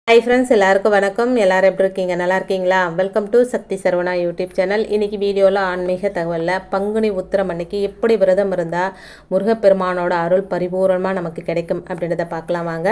Hi friends, எல்லாருக்கும் வணக்கம். எல்லாரும் எப்படி இருக்கீங்க? நல்லா இருக்கீங்களா? Welcome to Sakthi Saravana YouTube channel. இன்னைக்கு வீடியோவில் ஆன்மீக தகவலில் பங்குனி உத்திரம் அன்னைக்கு எப்படி விரதம் இருந்தால் முருகப்பெருமானோட அருள் பரிபூர்ணமாக நமக்கு கிடைக்கும் அப்படின்றத பார்க்கலாம் வாங்க.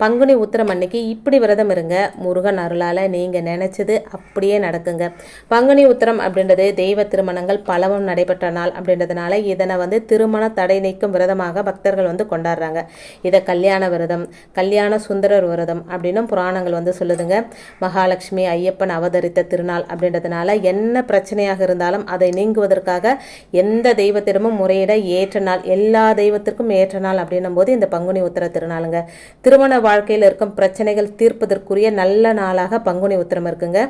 பங்குனி உத்திரம் அன்னைக்கு இப்படி விரதம் இருங்க, முருகன் அருளால் நீங்கள் நினச்சது அப்படியே நடக்குங்க. பங்குனி உத்திரம் அப்படின்றது தெய்வ திருமணங்கள் பலவும் நடைபெற்ற நாள் அப்படின்றதுனால இதனை திருமண தடை நீக்கும் விரதமாக பக்தர்கள் கொண்டாடுறாங்க. இதை கல்யாண விரதம், கல்யாண சுந்தரர் விரதம் அப்படின்னு புராணங்கள் சொல்லுதுங்க. மகாலட்சுமி ஐயப்பன் அவதரித்த திருநாள் அப்படின்றதுனால என்ன பிரச்சனையாக இருந்தாலும் அதை நீங்குவதற்காக எந்த தெய்வத்திடமும் முறையிட ஏற்ற நாள், எல்லா தெய்வத்திற்கும் ஏற்ற நாள் அப்படின்னும் போது இந்த பங்குனி உத்திர திருநாளுங்க. திருமண வாழ்க்கையில் இருக்கும் பிரச்சனைகள் தீர்ப்பதற்குரிய நல்ல நாளாக பங்குனி உத்திரம் இருக்குங்க.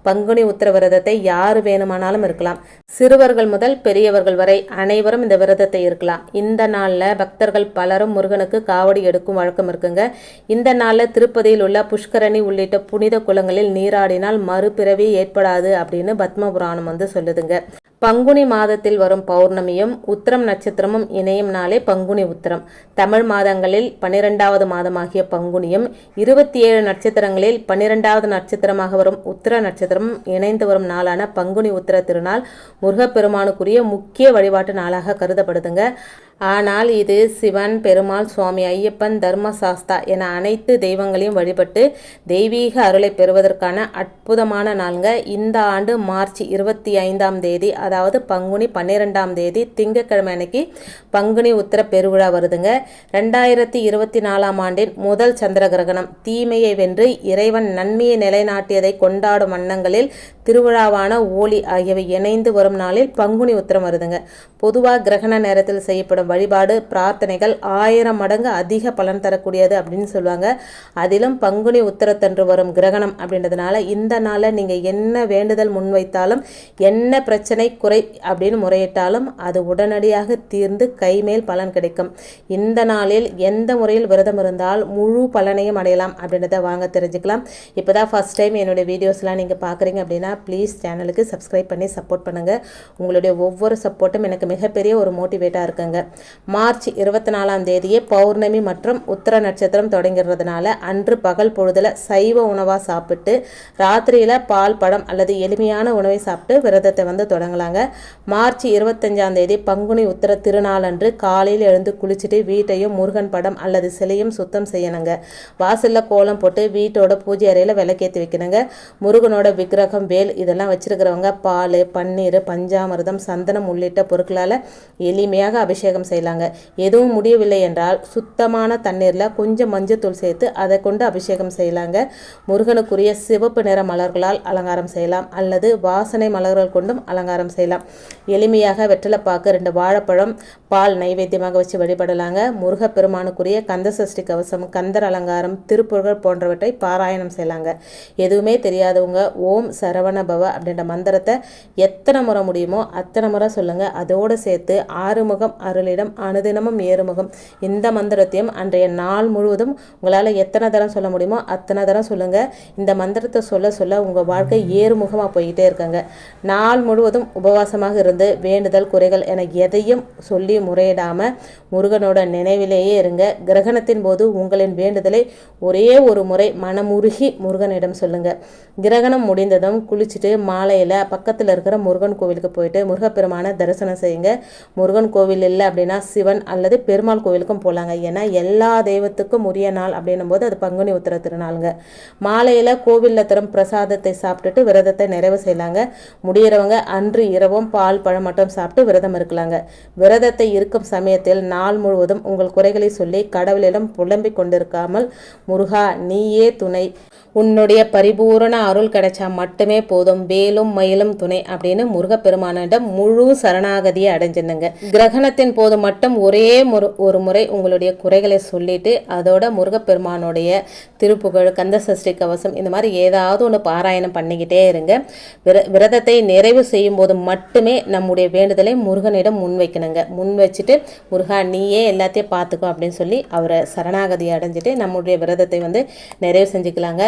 பங்குனி உத்திர விரதத்தை யார் வேணுமானாலும் இருக்கலாம். சிறுவர்கள் முதல் பெரியவர்கள் வரை அனைவரும் இந்த விரதத்தை இருக்கலாம். இந்த நாளில் பக்தர்கள் பலரும் முருகனுக்கு காவடி எடுக்கும் வழக்கம் இருக்குங்க. இந்த நாளில் திருப்பதியில் உள்ள புஷ்கரணி உள்ளிட்ட புனித குளங்களில் நீராடினால் மறுபிறவி ஏற்படாது அப்படின்னு பத்ம புராணம் சொல்லுதுங்க. பங்குனி மாதத்தில் வரும் பௌர்ணமியும் உத்திரம் நட்சத்திரமும் இணையும் நாளே பங்குனி உத்திரம். தமிழ் மாதங்களில் 12வது மாதமாகிய பங்குனியும் 27 நட்சத்திரங்களில் 12வது நட்சத்திரமாக வரும் உத்திர நட்சத்திரமும் இணைந்து வரும் நாளான பங்குனி உத்திர திருநாள் முருகப்பெருமானுக்குரிய முக்கிய வழிபாட்டு நாளாக கருதப்படுதுங்க. ஆனால் இது சிவன், பெருமாள், சுவாமி ஐயப்பன், தர்மசாஸ்தா என அனைத்து தெய்வங்களையும் வழிபட்டு தெய்வீக அருளை பெறுவதற்கான அற்புதமான நாளுங்க. இந்த ஆண்டு மார்ச் 25ஆம் தேதி, அதாவது பங்குனி 12ஆம் தேதி திங்கட்கிழமை அன்னைக்கு பங்குனி உத்திர பெருவிழா வருதுங்க. 2024ஆம் ஆண்டின் முதல் சந்திர கிரகணம் தீமையை வென்று இறைவன் நன்மையை நிலைநாட்டியதை கொண்டாடும் வண்ணங்களில் திருவிழாவான ஓலி ஆகியவை இணைந்து வரும் நாளில் பங்குனி உத்திரம் வருதுங்க. பொதுவாக கிரகண நேரத்தில் செய்யப்படும் வழிபாடு பிரார்த்தனைகள் 1000 மடங்கு அதிக பலன் தரக்கூடியது அப்படின்னு சொல்லுவாங்க. அதிலும் பங்குனி உத்திரத்தன்று வரும் கிரகணம் அப்படின்றதுனால இந்த நாளில் நீங்கள் என்ன வேண்டுதல் முன்வைத்தாலும், என்ன பிரச்சனை குறை அப்படின்னு முறையிட்டாலும் அது உடனடியாக தீர்ந்து கைமேல் பலன் கிடைக்கும். இந்த நாளில் எந்த முறையில் விரதம் இருந்தால் முழு பலனையும் அடையலாம் அப்படின்றத வாங்க தெரிஞ்சுக்கலாம். இப்போ தான் ஃபர்ஸ்ட் டைம் என்னுடைய வீடியோஸ்லாம் நீங்கள் பார்க்குறீங்க அப்படின்னா ப்ளீஸ் சேனலுக்கு சப்ஸ்கிரைப் பண்ணி சப்போர்ட் பண்ணுங்கள். உங்களுடைய ஒவ்வொரு சப்போர்ட்டும் எனக்கு மிகப்பெரிய ஒரு மோட்டிவேட்டாக இருக்குங்க. மார்ச் 24ஆம் தேதியே பௌர்ணமி மற்றும் உத்திர நட்சத்திரம் தொடங்கிறதுனால அன்று பகல் பொழுதுல சைவ உணவாக சாப்பிட்டு ராத்திரியில் பால், பழம் அல்லது எளிமையான உணவை சாப்பிட்டு விரதத்தை தொடங்கலாங்க. மார்ச் 25ஆம் தேதி பங்குனி உத்திர திருநாள் அன்று காலையில் எழுந்து குளிச்சுட்டு வீட்டையும் முருகன் படம் அல்லது சிலையும் சுத்தம் செய்யணுங்க. வாசலில் கோலம் போட்டு வீட்டோட பூஜை அறையில் விளக்கேற்றி வைக்கணுங்க. முருகனோட விக்கிரகம், வேல் இதெல்லாம் வச்சிருக்கிறவங்க பால், பன்னீர், பஞ்சாமிர்தம், சந்தனம் உள்ளிட்ட பொருட்களால் எளிமையாக அபிஷேகம் செய்யலாங்க. எதுவும் முடியவில்லை என்றால் சுத்தமான தண்ணீரில் கொஞ்சம் மஞ்சத்தூள் சேர்த்து அதை கொண்டு அபிஷேகம் செய்யலாங்க. முருகனுக்குரிய சிவப்பு நிற மலர்களால் அலங்காரம் செய்யலாம் அல்லது வாசனை மலர்கள் கொண்டும் அலங்காரம் செய்யலாம். எளிமையாக வெற்றிலைப்பாக்கு, 2 வாழைப்பழம், பால் நைவேத்தியமாக வச்சு வழிபடலாங்க. முருகப்பெருமானுக்குரிய கந்தசஷ்டி கவசம், கந்தர் அலங்காரம், திருப்புகழ் போன்றவற்றை பாராயணம் செய்யலாங்க. எதுவுமே தெரியாதவங்க ஓம் சரவண பவ அப்படின்ற மந்திரத்தை எத்தனை முறை முடியுமோ அத்தனை முறை சொல்லுங்க. அதோடு சேர்த்து ஆறுமுகம் அருளிடம் அனுதினமும் ஏறுமுகம் இந்த மந்திரத்தையும் அன்றைய நாள் முழுவதும் உங்களால் எத்தனை தரம் சொல்ல முடியுமோ அத்தனை தரம் சொல்லுங்க. இந்த மந்திரத்தை சொல்ல சொல்ல உங்கள் வாழ்க்கை ஏறுமுகமாக போய்கிட்டே இருக்காங்க. நாள் முழுவதும் உபவாசமாக இருந்து வேண்டுதல், குறைகள் என எதையும் சொல்லி முறையிடாமல் முருகனோட நினைவிலேயே இருங்க. கிரகணத்தின் போது உங்களின் வேண்டுதலை ஒரே ஒரு முறை மனமுருகி முருகனிடம் சொல்லுங்க. கிரகணம் முடிந்ததும் குளிச்சுட்டு மாலையில் பக்கத்தில் இருக்கிற முருகன் கோவிலுக்கு போயிட்டு முருகப்பெருமான தரிசனம் செய்யுங்க. முருகன் கோவில் இல்லை அப்படின்னா சிவன் அல்லது பெருமாள் கோவிலுக்கும் போகலாங்க. ஏன்னா எல்லா தெய்வத்துக்கும் உரிய நாள் அப்படின்னும் போது அது பங்குனி உத்திர திருநாளுங்க. மாலையில் கோவிலில் தரும் பிரசாதத்தை சாப்பிட்டுட்டு விரதத்தை நிறைவு செய்யலாங்க. முடிகிறவங்க அன்று இரவும் பால், பழம் மட்டும் சாப்பிட்டு விரதம் இருக்கலாங்க. விரதத்தை இருக்கும் சமயத்தில் நாள் முழுவதும் உங்கள் குறைகளை சொல்லி கடவுளிடம் புலம்பிக் கொண்டிருக்காமல், முருகா நீயே துணை, உன்னுடைய பரிபூரண அருள் கிடைச்சா மட்டுமே போதும், வேலும் மயிலும் துணை அப்படின்னு முருகப்பெருமானிடம் முழு சரணாகதியை அடைஞ்சிருந்துங்க. கிரகணத்தின் போது மட்டும் ஒரே ஒரு முறை உங்களுடைய குறைகளை சொல்லிட்டு அதோட முருகப்பெருமானுடைய திருப்புகழ், கந்தசஷ்டி கவசம் இந்த மாதிரி ஏதாவது ஒன்று பாராயணம் பண்ணிக்கிட்டே இருங்க. விரதத்தை நிறைவு செய்யும் போது மட்டுமே நம்முடைய வேண்டுதலை முருகனிடம் முன்வைக்கணுங்க. முன் வச்சுட்டு முருகா நீயே எல்லாத்தையும் பார்த்துக்கோ அப்படின்னு சொல்லி அவரை சரணாகதியை அடைஞ்சிட்டு நம்முடைய விரதத்தை நிறைவு செஞ்சுக்கலாங்க.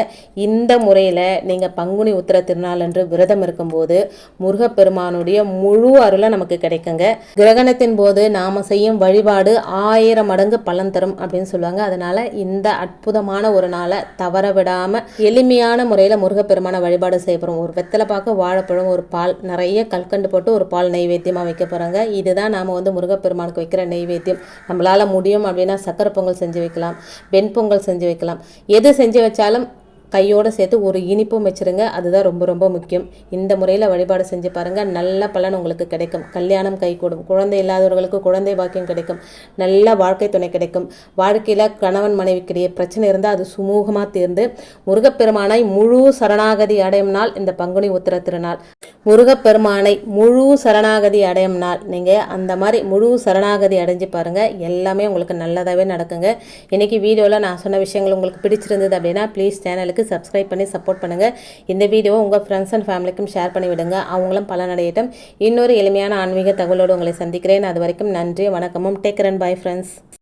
இந்த முறையில் நீங்கள் பங்குனி உத்திர திருநாள் திருநாள் விரதம் இருக்கும்போது முருகப்பெருமானுடைய முழு அருளை நமக்கு கிடைக்குங்க. கிரகணத்தின் போது நாம செய்யும் வழிபாடு 1000 மடங்கு பலன் தரும் அப்படின்னு சொல்லுவாங்க. அதனால இந்த அற்புதமான ஒரு நாளை தவற விடாம எளிமையான முறையில் முருகப்பெருமான வழிபாடு செய்ய போகிறோம். ஒரு வெத்தலை பாக்கு, வாழைப்பழம், ஒரு பால், நிறைய கல்கண்டு போட்டு ஒரு பால் நெய்வேத்தியமாக வைக்க போகிறாங்க. இதுதான் நாம் முருகப்பெருமானுக்கு வைக்கிற நெய்வேத்தியம். நம்மளால் முடியும் அப்படின்னா சக்கரை பொங்கல் செஞ்சு வைக்கலாம், வெண்பொங்கல் செஞ்சு வைக்கலாம். எது செஞ்சு வச்சாலும் கையோடு சேர்த்து ஒரு இனிப்பும் வச்சுருங்க. அதுதான் ரொம்ப ரொம்ப முக்கியம். இந்த முறையில் வழிபாடு செஞ்சு பாருங்கள், நல்ல பலன் உங்களுக்கு கிடைக்கும். கல்யாணம் கைகூடும், குழந்தை இல்லாதவர்களுக்கு குழந்தை பாக்கியம் கிடைக்கும், நல்ல வாழ்க்கை துணை கிடைக்கும். வாழ்க்கையில் கணவன் மனைவிக்கிடையே பிரச்சனை இருந்தால் அது சுமூகமாக தீர்ந்து முருகப்பெருமானை முழு சரணாகதி அடையும் நாள் இந்த பங்குனி உத்திர திருநாள். முருகப்பெருமானை முழு சரணாகதி அடையும் நாள். நீங்கள் அந்த மாதிரி முழு சரணாகதி அடைஞ்சு பாருங்கள், எல்லாமே உங்களுக்கு நல்லதாகவே நடக்குங்க. இன்றைக்கி வீடியோவில் நான் சொன்ன விஷயங்கள் உங்களுக்கு பிடிச்சிருந்தது அப்படின்னா ப்ளீஸ் சேனலுக்கு சப்ஸ்கிரைப் பண்ணி சப்போர்ட் பண்ணுங்கள். இந்த வீடியோவை உங்கள் ஃப்ரெண்ட்ஸ் அண்ட் ஃபேமிலிக்கும் ஷேர் பண்ணி விடுங்க, அவங்களும் பலனடையட்டும். இன்னொரு எளிமையான ஆன்மீக தகவலோடு உங்களை சந்திக்கிறேன். அது வரைக்கும் நன்றி, வணக்கமும். Take care and bye friends.